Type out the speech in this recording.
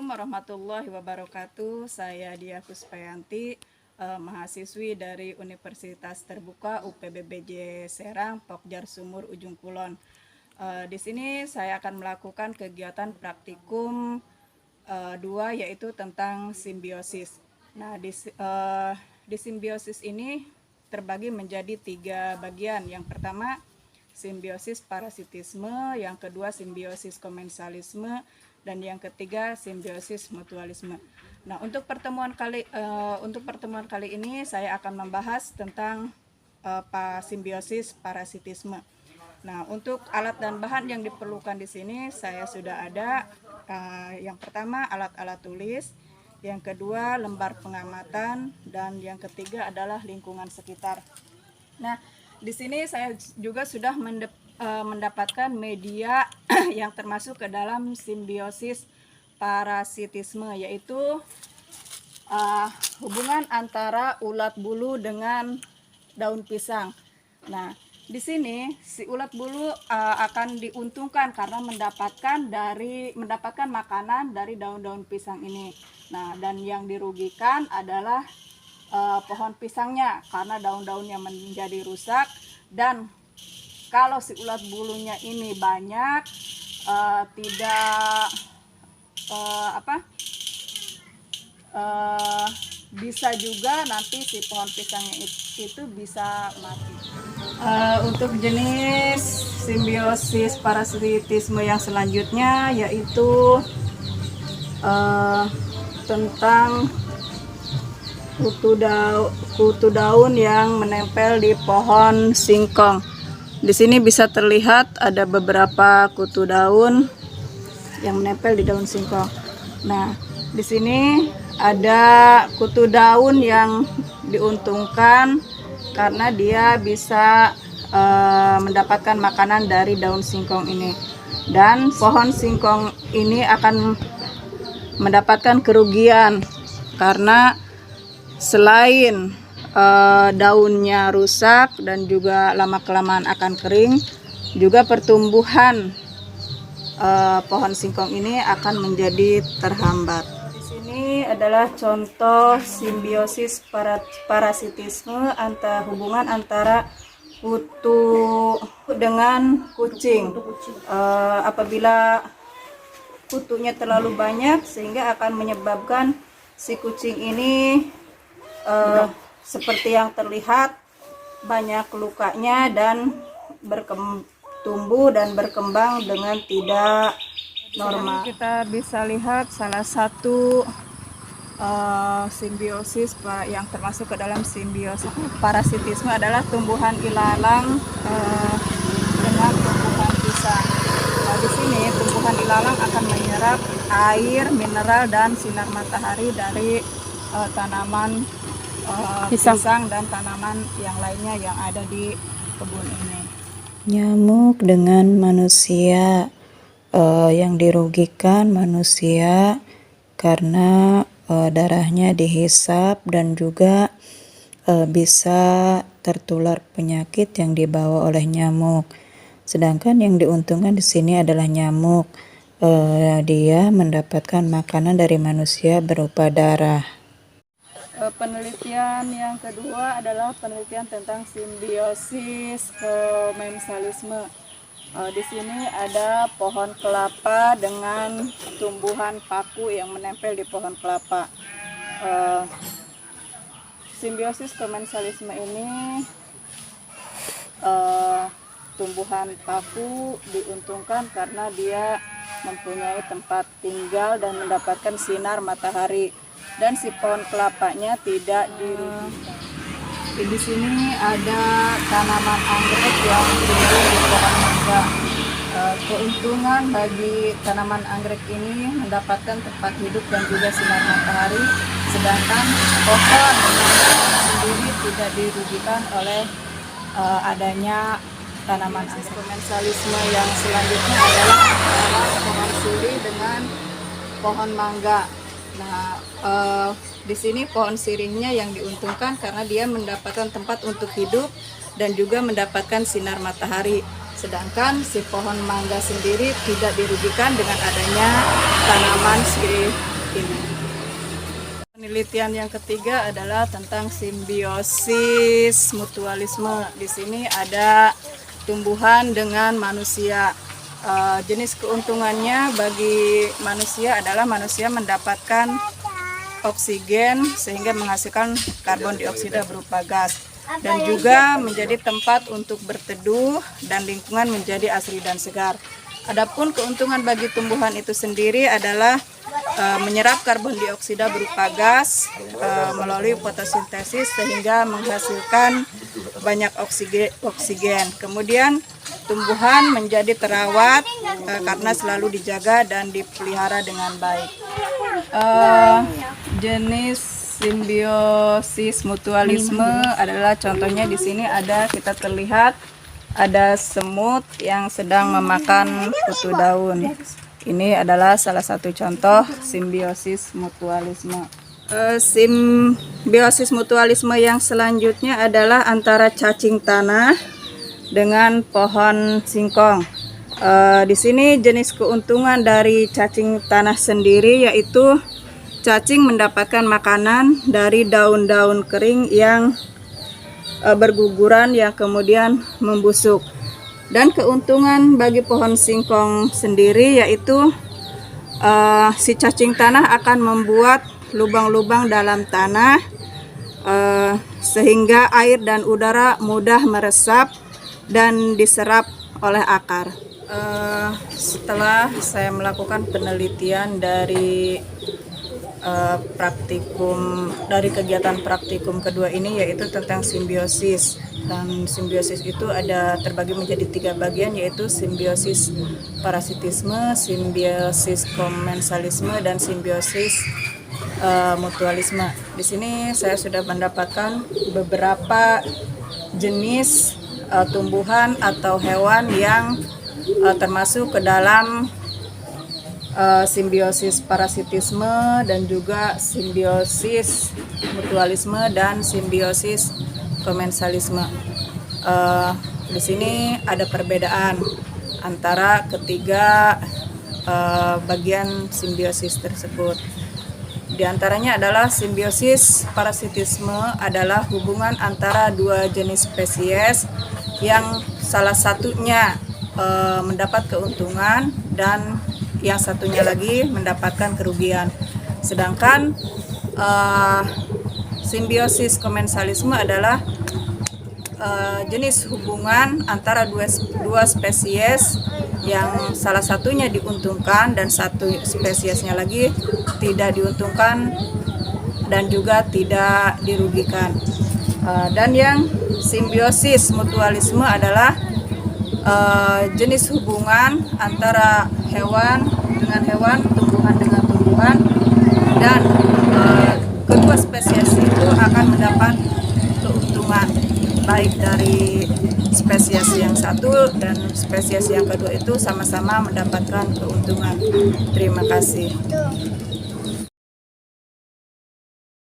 Assalamualaikum warahmatullahi wabarakatuh. Saya Dia Kuspayanti, mahasiswi dari Universitas Terbuka UPBBJ Serang, Pokjar Sumur, Ujung Kulon. Di sini saya akan melakukan kegiatan praktikum 2, yaitu tentang simbiosis. Nah, di simbiosis ini terbagi menjadi 3 bagian. Yang pertama, simbiosis parasitisme, yang kedua simbiosis komensalisme, dan yang ketiga simbiosis mutualisme. Nah, untuk pertemuan kali ini saya akan membahas tentang simbiosis parasitisme. Nah, untuk alat dan bahan yang diperlukan di sini saya sudah ada. Yang pertama alat-alat tulis, yang kedua lembar pengamatan, dan yang ketiga adalah lingkungan sekitar. Nah, di sini saya juga sudah mendapatkan media yang termasuk ke dalam simbiosis parasitisme, yaitu hubungan antara ulat bulu dengan daun pisang. Nah, di sini si ulat bulu akan diuntungkan karena mendapatkan makanan dari daun-daun pisang ini. Nah, dan yang dirugikan adalah pohon pisangnya karena daun-daunnya menjadi rusak. Dan kalau si ulat bulunya ini banyak, bisa juga nanti si pohon pisangnya itu bisa mati. Untuk jenis simbiosis parasitisme yang selanjutnya yaitu tentang kutu daun yang menempel di pohon singkong. Di sini bisa terlihat ada beberapa kutu daun yang menempel di daun singkong. Nah, di sini ada kutu daun yang diuntungkan karena dia bisa mendapatkan makanan dari daun singkong ini. Dan pohon singkong ini akan mendapatkan kerugian karena selain daunnya rusak dan juga lama-kelamaan akan kering, juga pertumbuhan pohon singkong ini akan menjadi terhambat. Di sini adalah contoh simbiosis parasitisme hubungan antara kutu dengan kucing. Apabila kutunya terlalu banyak sehingga akan menyebabkan si kucing ini seperti yang terlihat banyak lukanya dan tumbuh dan berkembang dengan tidak normal. Kita bisa lihat salah satu simbiosis yang termasuk ke dalam simbiosis parasitisme adalah tumbuhan ilalang dengan tumbuhan pisang. Nah, di sini tumbuhan ilalang akan menyerap air, mineral, dan sinar matahari dari tanaman pisang dan tanaman yang lainnya yang ada di kebun ini. Nyamuk dengan manusia, yang dirugikan manusia karena darahnya dihisap dan juga bisa tertular penyakit yang dibawa oleh nyamuk. Sedangkan yang diuntungkan di sini adalah nyamuk. Dia mendapatkan makanan dari manusia berupa darah. Penelitian yang kedua adalah penelitian tentang simbiosis komensalisme. Di sini ada pohon kelapa dengan tumbuhan paku yang menempel di pohon kelapa. Simbiosis komensalisme ini tumbuhan paku diuntungkan karena dia mempunyai tempat tinggal dan mendapatkan sinar matahari, dan si pohon kelapanya tidak dirugikan. Di sini ada tanaman anggrek yang tumbuh di pohon mangga. Keuntungan bagi tanaman anggrek ini mendapatkan tempat hidup dan juga sinar matahari, sedangkan pohon sendiri tidak dirugikan oleh adanya tanaman anggrek. Komensalisme yang selanjutnya adalah pohon sirih dengan pohon mangga. Nah, di sini pohon sirihnya yang diuntungkan karena dia mendapatkan tempat untuk hidup dan juga mendapatkan sinar matahari. Sedangkan si pohon mangga sendiri tidak dirugikan dengan adanya tanaman sirih ini. Penelitian yang ketiga adalah tentang simbiosis mutualisme. Di sini ada tumbuhan dengan manusia. Jenis keuntungannya bagi manusia adalah manusia mendapatkan oksigen sehingga menghasilkan karbon dioksida berupa gas, dan juga menjadi tempat untuk berteduh dan lingkungan menjadi asri dan segar. Adapun keuntungan bagi tumbuhan itu sendiri adalah menyerap karbon dioksida berupa gas melalui fotosintesis sehingga menghasilkan banyak oksigen. Kemudian tumbuhan menjadi terawat karena selalu dijaga dan dipelihara dengan baik. Jenis simbiosis mutualisme adalah contohnya di sini kita terlihat ada semut yang sedang memakan kutu daun. Ini adalah salah satu contoh simbiosis mutualisme. Simbiosis mutualisme yang selanjutnya adalah antara cacing tanah dengan pohon singkong. Di sini jenis keuntungan dari cacing tanah sendiri yaitu cacing mendapatkan makanan dari daun-daun kering yang berguguran yang kemudian membusuk. Dan keuntungan bagi pohon singkong sendiri yaitu si cacing tanah akan membuat lubang-lubang dalam tanah sehingga air dan udara mudah meresap dan diserap oleh akar. Setelah saya melakukan penelitian dari kegiatan praktikum kedua ini yaitu tentang simbiosis, dan simbiosis itu terbagi menjadi 3 bagian yaitu simbiosis parasitisme, simbiosis komensalisme, dan simbiosis mutualisme. Di sini saya sudah mendapatkan beberapa jenis tumbuhan atau hewan yang termasuk ke dalam simbiosis parasitisme dan juga simbiosis mutualisme dan simbiosis komensalisme. Di sini ada perbedaan antara ketiga bagian simbiosis tersebut. Di antaranya adalah simbiosis parasitisme adalah hubungan antara 2 jenis spesies yang salah satunya mendapat keuntungan dan yang satunya lagi mendapatkan kerugian. Sedangkan simbiosis komensalisme adalah jenis hubungan antara dua spesies yang salah satunya diuntungkan dan satu spesiesnya lagi tidak diuntungkan dan juga tidak dirugikan. Dan yang simbiosis mutualisme adalah jenis hubungan antara hewan dengan hewan, tumbuhan dengan tumbuhan, dan kedua spesies itu akan mendapat keuntungan baik dari spesies yang satu dan spesies yang kedua itu sama-sama mendapatkan keuntungan. Terima kasih.